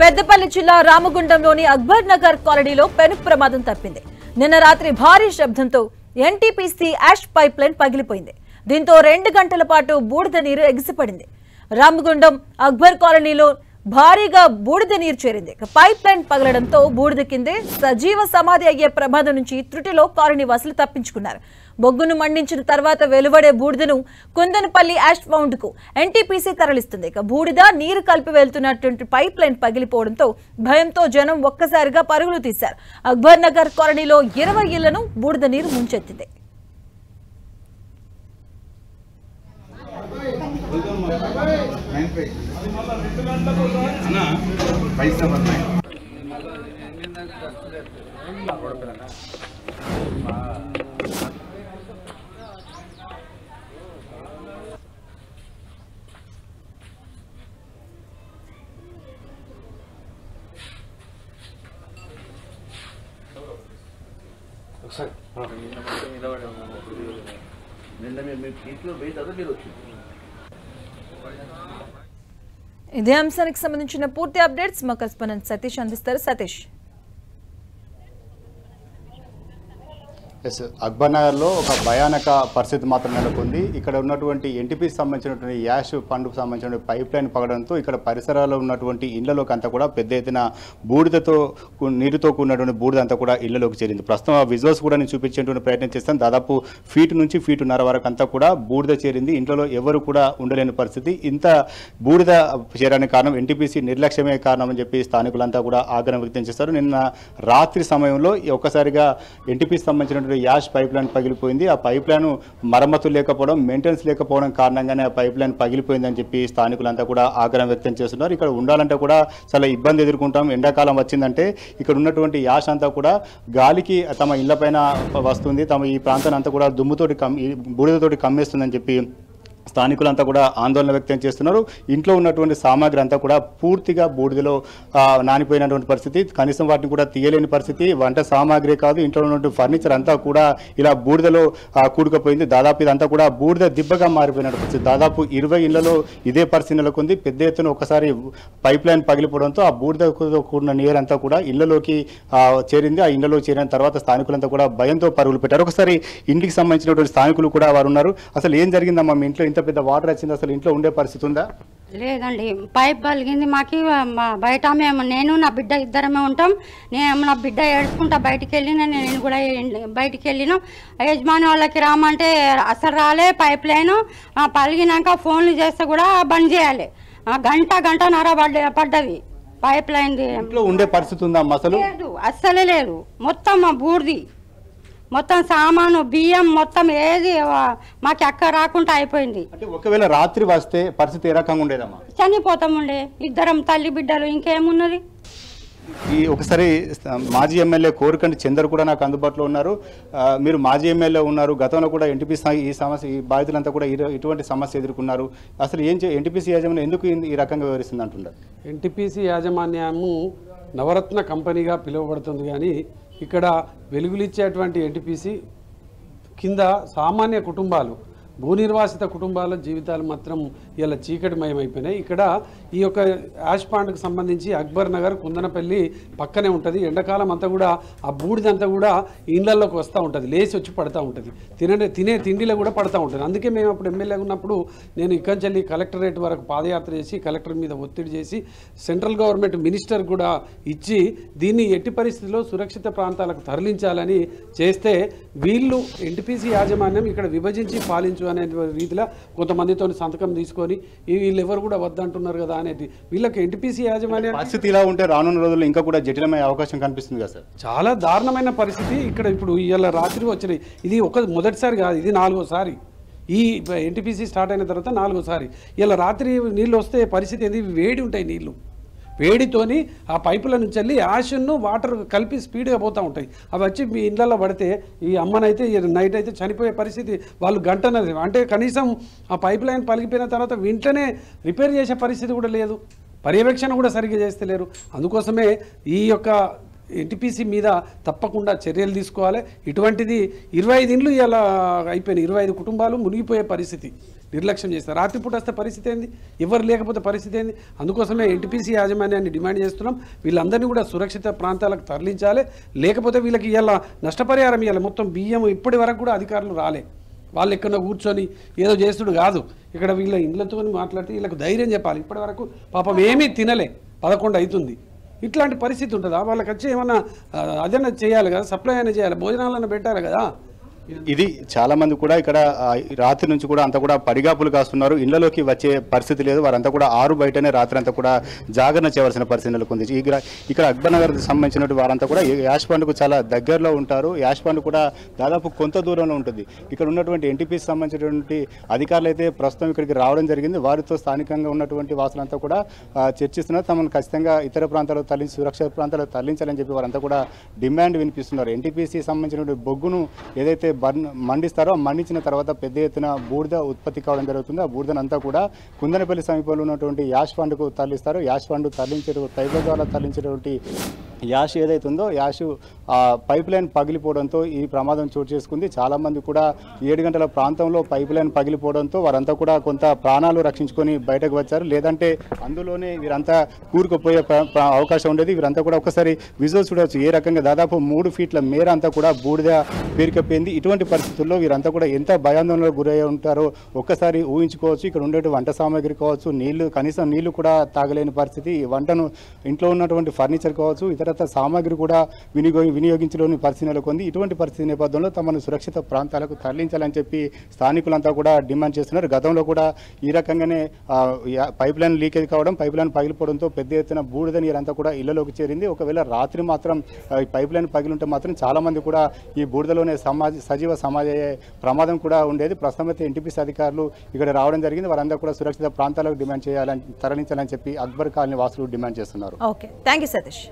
పెద్దపల్లి జిల్లా రామగుండంలోని అక్బర్ నగర్ కాలనీలో పెను ప్రమాదం తప్పింది. నిన్న రాత్రి భారీ శబ్దంతో ఎన్టీపీసీ యాష్ పైప్ లైన్ పగిలిపోయింది. దీంతో 2 గంటల పాటు బూడిద నీరు ఎగిసిపడింది. రామగుండం అక్బర్ కాలనీలో భారీగా బూడిద నీరు చేరింది. పైప్ లైన్ పగలడంతో బూడిద కిందే సజీవ సమాధి అయ్యే ప్రమాదం నుంచి త్రుటిలో కాలనీ వాసులు తప్పించుకున్నారు. బొగ్గును మండించిన తర్వాత వెలువడే బూడిదను కుందనపల్లి యాష్ పౌండ్ కు ఎన్టీపీసీ తరలిస్తుంది. బూడిద నీరు కలిపి వెళ్తున్నటువంటి పైప్ లైన్ పగిలిపోవడంతో భయంతో జనం ఒక్కసారిగా పరుగులు తీశారు. అక్బర్ నగర్ కాలనీలో 20 ఇళ్లను బూడిద నీరు ముంచెత్తింది. ఇదే అంశానికి సంబంధించిన పూర్తి అప్డేట్స్ మా కరెస్పాండెంట్ సతీష్ అందిస్తారు. సతీష్, అక్బర్ నగర్లో ఒక భయానక పరిస్థితి మాత్రం నెలకొంది. ఇక్కడ ఉన్నటువంటి ఎన్టీపీకి సంబంధించినటువంటి యాష్ ఫండ్కు సంబంధించిన పైప్ లైన్ పగడంతో ఇక్కడ పరిసరాల్లో ఉన్నటువంటి ఇళ్లలోకి అంతా కూడా పెద్ద ఎత్తున బూడిదతో నీరుతో కూడినటువంటి బూడిద అంతా కూడా ఇళ్లలోకి చేరింది. ప్రస్తుతం ఆ విజువల్స్ కూడా నేను చూపించేటువంటి ప్రయత్నం చేస్తాను. దాదాపు ఫీట్ నుంచి ఫీటున్నర వరకు అంతా కూడా బూడిద చేరింది. ఇంట్లో ఎవరు కూడా ఉండలేని పరిస్థితి. ఇంత బూడిద చేరడానికి కారణం ఎన్టీపీసీ నిర్లక్ష్యమే కారణం అని చెప్పి స్థానికులంతా కూడా ఆగ్రహం వ్యక్తం చేస్తారు. నిన్న రాత్రి సమయంలో ఒక్కసారిగా ఎన్టీపీకి సంబంధించిన యాష్ పైప్ లైన్ పగిలిపోయింది. ఆ పైప్ లైన్ మరమ్మతులు లేకపోవడం, మెయింటెనెన్స్ లేకపోవడం కారణంగానే ఆ పైప్ లైన్ పగిలిపోయిందని చెప్పి స్థానికులంతా కూడా ఆగ్రహం వ్యక్తం చేస్తున్నారు. ఇక్కడ ఉండాలంటే కూడా చాలా ఇబ్బంది ఎదుర్కొంటాం. ఎండాకాలం వచ్చిందంటే ఇక్కడ ఉన్నటువంటి యాష్ అంతా కూడా గాలికి తమ ఇళ్లపైన వస్తుంది. తమ ఈ ప్రాంతాన్ని అంతా కూడా దుమ్ముతోటి బూడిదతోటి కమ్మేస్తుందని చెప్పి స్థానికులంతా కూడా ఆందోళన వ్యక్తం చేస్తున్నారు. ఇంట్లో ఉన్నటువంటి సామాగ్రి అంతా కూడా పూర్తిగా బూడిదలో నానిపోయినటువంటి పరిస్థితి. కనీసం వాటిని కూడా తీయలేని పరిస్థితి. వంట సామాగ్రి కాదు, ఇంట్లో ఉన్నటువంటి ఫర్నిచర్ అంతా కూడా ఇలా బూడిదలో కూడుకుపోయింది. దాదాపు ఇదంతా కూడా బూడిద దిబ్బగా మారిపోయిన పరిస్థితి. దాదాపు 20 ఇళ్లలో ఇదే పరిస్థితి నెలకొంది. పెద్ద ఎత్తున ఒకసారి పైప్ లైన్ పగిలిపోవడంతో ఆ బూడిదతో కూడిన నీరంతా కూడా ఇళ్లలోకి చేరింది. ఆ ఇళ్లలో చేరిన తర్వాత స్థానికులంతా కూడా భయంతో పరుగులు పెట్టారు. ఒకసారి ఇంటికి సంబంధించినటువంటి స్థానికులు కూడా వారు ఉన్నారు. అసలు ఏం జరిగిందమ్మా మీ ఇంట్లో? ఇంత పెద్ద వాటర్ వచ్చింది, అసలు ఇంట్లో ఉండే పరిస్థితి ఉందా? లేదండి, పైప్ పలిగింది మాకి. బయట మేము నేను నా బిడ్డ ఇద్దరమే ఉంటాం. నేను నా బిడ్డ ఏడ్చుకుంటా బయటికి వెళ్ళిన, నేను కూడా బయటికి వెళ్ళినాం. యజమాని వాళ్ళకి రామంటే అసలు రాలే. పైప్ లైన్ పలిగినాక ఫోన్లు చేస్తే కూడా బంద్ చేయాలి. గంటన్నర పడ్డది పైప్ లైన్. ఇంట్లో ఉండే పరిస్థితి ఉందా అసలు? లేదు, అస్సలే లేదు. మొత్తం బూడిది, మొత్తం సామాను బియ్యం మొత్తం ఏది మాకు అక్క రాకుండా అయిపోయింది. అంటే ఒకవేళ రాత్రి వస్తే పరిస్థితి ఏ రకంగా ఉండేదమ్మా? చనిపోతాముండే ఇద్దరం తల్లి బిడ్డలు, ఇంకేమున్నది. ఈ ఒకసారి మాజీ ఎమ్మెల్యే కోరికంటి చందర్ కూడా నాకు అందుబాటులో ఉన్నారు. మీరు మాజీ ఎమ్మెల్యే ఉన్నారు, గతంలో కూడా ఎన్టీపీసీ ఈ సమస్య, ఈ బాధితులంతా కూడా ఇటువంటి సమస్య ఎదుర్కొన్నారు. అసలు ఎన్టీపీసీ యాజమాన్యం ఎందుకు ఈ రకంగా వివరిస్తుంది అంటున్నారు? ఎన్టీపీసీ యాజమాన్యము నవరత్న కంపెనీగా పిలువబడుతుంది. కానీ ఇక్కడ వెలుగులిచ్చేటువంటి ఎన్టీపీసీ కింద సామాన్య కుటుంబాలు, భూ నిర్వాసిత కుటుంబాల జీవితాలు మాత్రం ఇలా చీకటిమయమైపోయినాయి. ఇక్కడ ఈ యొక్క యాష్ పాండ్కి సంబంధించి అక్బర్ నగర్ కుందనపల్లి పక్కనే ఉంటుంది. ఎండాకాలం అంతా కూడా ఆ బూడిదంతా కూడా ఇళ్లలోకి వస్తూ ఉంటుంది, లేచి వచ్చి పడుతూ ఉంటుంది. తినే తిండిలో కూడా పడుతూ ఉంటుంది. అందుకే మేము అప్పుడు ఎమ్మెల్యేగా ఉన్నప్పుడు నేను ఇక్కడి నుంచి కలెక్టరేట్ వరకు పాదయాత్ర చేసి కలెక్టర్ మీద ఒత్తిడి చేసి సెంట్రల్ గవర్నమెంట్ మినిస్టర్ కూడా ఇచ్చి దీన్ని ఎట్టి పరిస్థితుల్లో సురక్షిత ప్రాంతాలకు తరలించాలని చేస్తే వీళ్ళు ఎన్టీపీసీ యాజమాన్యం ఇక్కడ విభజించి పాలించు అనే రీతిలో కొంతమందితో సంతకం తీసుకొని వీళ్ళు ఎవరు కూడా వద్దంటున్నారు కదా అనేది వీళ్ళకి ఎన్టీపీసీ యాజమాన్యం పరిస్థితి ఇలా ఉంటే రానున్న రోజుల్లో ఇంకా కూడా జటిలమయ్యే అవకాశం కనిపిస్తుంది కదా సార్? చాలా దారుణమైన పరిస్థితి. ఇక్కడ ఇప్పుడు ఇలా రాత్రి వచ్చినాయి. ఇది మొదటిసారి కాదు, ఇది 4వసారి. ఈ ఎన్టీపీసీ స్టార్ట్ అయిన తర్వాత 4వసారి. ఇలా రాత్రి నీళ్ళు వస్తే పరిస్థితి ఏంది? వేడి ఉంటాయి నీళ్ళు. వేడితోని ఆ పైపుల నుంచి వెళ్ళి యాషన్ను వాటర్ కలిపి స్పీడ్గా పోతూ ఉంటాయి. అవి వచ్చి మీ ఇళ్ళల్లో పడితే ఈ అమ్మనైతే నైట్ అయితే చనిపోయే పరిస్థితి. వాళ్ళు గంటన్నది అంటే కనీసం ఆ పైప్ లైన్ పలిగిపోయిన తర్వాత వెంటనే రిపేర్ చేసే పరిస్థితి కూడా లేదు. పర్యవేక్షణ కూడా సరిగ్గా చేస్తలేరు. అందుకోసమే ఈ యొక్క ఎన్టీపీసీ మీద తప్పకుండా చర్యలు తీసుకోవాలి. ఇటువంటిది 25 ఇండ్లు ఇలా అయిపోయినాయి, 25 కుటుంబాలు మునిగిపోయే పరిస్థితి. నిర్లక్ష్యం చేస్తారు. రాత్రిపూట వస్తే పరిస్థితి ఏంది, ఎవరు లేకపోతే పరిస్థితి ఏంది? అందుకోసమే ఎన్టీపీసీ యాజమాన్యాన్ని డిమాండ్ చేస్తున్నాం, వీళ్ళందరినీ కూడా సురక్షిత ప్రాంతాలకు తరలించాలి. లేకపోతే వీళ్ళకి ఇలా నష్టపరిహారం ఇవ్వాలి. మొత్తం బియ్యం ఇప్పటి వరకు కూడా అధికారులు రాలే. వాళ్ళు ఎక్కడ కూర్చొని ఏదో చేస్తుడు కాదు, ఇక్కడ వీళ్ళ ఇండ్లతో మాట్లాడితే వీళ్ళకు ధైర్యం చెప్పాలి. ఇప్పటి వరకు పాపం ఏమీ తినలే, 11 అవుతుంది. ఇట్లాంటి పరిస్థితి ఉంటుందా? వాళ్ళకి వచ్చి ఏమన్నా అదన్నా చేయాలి కదా, సప్లై అయినా చేయాలి, భోజనాలన్నా పెట్టాలి కదా. ఇది చాలా మంది కూడా ఇక్కడ రాత్రి నుంచి కూడా అంతా కూడా పడిగాపులు కాస్తున్నారు. ఇళ్లలోకి వచ్చే పరిస్థితి లేదు. వారంతా కూడా ఆరు బయటనే రాత్రి అంతా కూడా జాగరణ చేయవలసిన పరిస్థితి నెలకొంది. ఇక్కడ అక్బర్ నగర్ సంబంధించిన వారంతా కూడా యాష్ పండుకు చాలా దగ్గరలో ఉంటారు. యాష్ పండు కూడా దాదాపు కొంత దూరంలో ఉంటుంది. ఇక్కడ ఉన్నటువంటి ఎన్టీపీకి సంబంధించినటువంటి అధికారులు అయితే ప్రస్తుతం ఇక్కడికి రావడం జరిగింది. వారితో స్థానికంగా ఉన్నటువంటి వాసులంతా కూడా చర్చిస్తున్నారు. తమను ఖచ్చితంగా ఇతర ప్రాంతాలకు తరలించి సురక్షిత ప్రాంతాలకు తరలించాలని చెప్పి వారంతా కూడా డిమాండ్ వినిపిస్తున్నారు. ఎన్టీపీసీ సంబంధించినటువంటి బొగ్గును ఏదైతే మండిస్తారో మండించిన తర్వాత పెద్ద ఎత్తున బూడిద ఉత్పత్తి కావడం జరుగుతుంది. ఆ బూడిదనంతా కూడా కుందనపల్లి సమీపంలో ఉన్నటువంటి యాష్ ఫండ్కు తరలిస్తారు. యాష్ ఫండ్ తరలించేటువంటి పైపుల ద్వారా తరలించేటువంటి యాష్ ఏదైతుందో యాష్ పైప్ లైన్ పగిలిపోవడంతో ఈ ప్రమాదం చోటు చేసుకుంది. చాలామంది కూడా 7 గంటల ప్రాంతంలో పైప్ లైన్ పగిలిపోవడంతో వారంతా కూడా కొంత ప్రాణాలు రక్షించుకొని బయటకు వచ్చారు. లేదంటే అందులోనే వీరంతా కూరుకుపోయే అవకాశం ఉండేది. వీరంతా కూడా ఒకసారి విజువల్స్ చూడవచ్చు. ఏ రకంగా దాదాపు 3 ఫీట్ల మేర అంతా కూడా బూడిద పేరుకపోయింది. ఇటువంటి పరిస్థితుల్లో వీరంతా కూడా ఎంత భయాందోళనకు గురై ఉంటారో ఒక్కసారి ఊహించుకోవచ్చు. ఇక్కడ ఉండే వంట సామాగ్రి కావచ్చు, నీళ్లు కనీసం నీళ్లు కూడా తాగలేని పరిస్థితి. వంటను ఇంట్లో ఉన్నటువంటి ఫర్నిచర్ కావచ్చు, ఇతరత్ర సామాగ్రి కూడా వినియోగించలేని పరిస్థితి నెలకొంది. ఇటువంటి పరిస్థితి నేపథ్యంలో తమను సురక్షిత ప్రాంతాలకు తరలించాలని చెప్పి స్థానికులంతా కూడా డిమాండ్ చేస్తున్నారు. గతంలో కూడా ఈ రకంగానే పైప్ లైన్ లీకేజ్ కావడం, పైప్ లైన్ పగిలిపోవడంతో పెద్ద ఎత్తున బూడిద నీరంతా కూడా ఇళ్లలోకి చేరింది. ఒకవేళ రాత్రి మాత్రం పైప్ లైన్ పగిలింటే మాత్రం చాలా మంది కూడా ఈ బూడిదలోనే సజీవ సమాజ ప్రమాదం కూడా ఉండేది. ప్రస్తుతం అయితే ఎన్టీపీసీ అధికారులు ఇక్కడ రావడం జరిగింది. వారందరూ కూడా సురక్షిత ప్రాంతాలకు డిమాండ్ చేయాలని తరలించాలని చెప్పి అక్బర్ కాలనీ వాసులు డిమాండ్ చేస్తున్నారు. Okay, thank you Satish.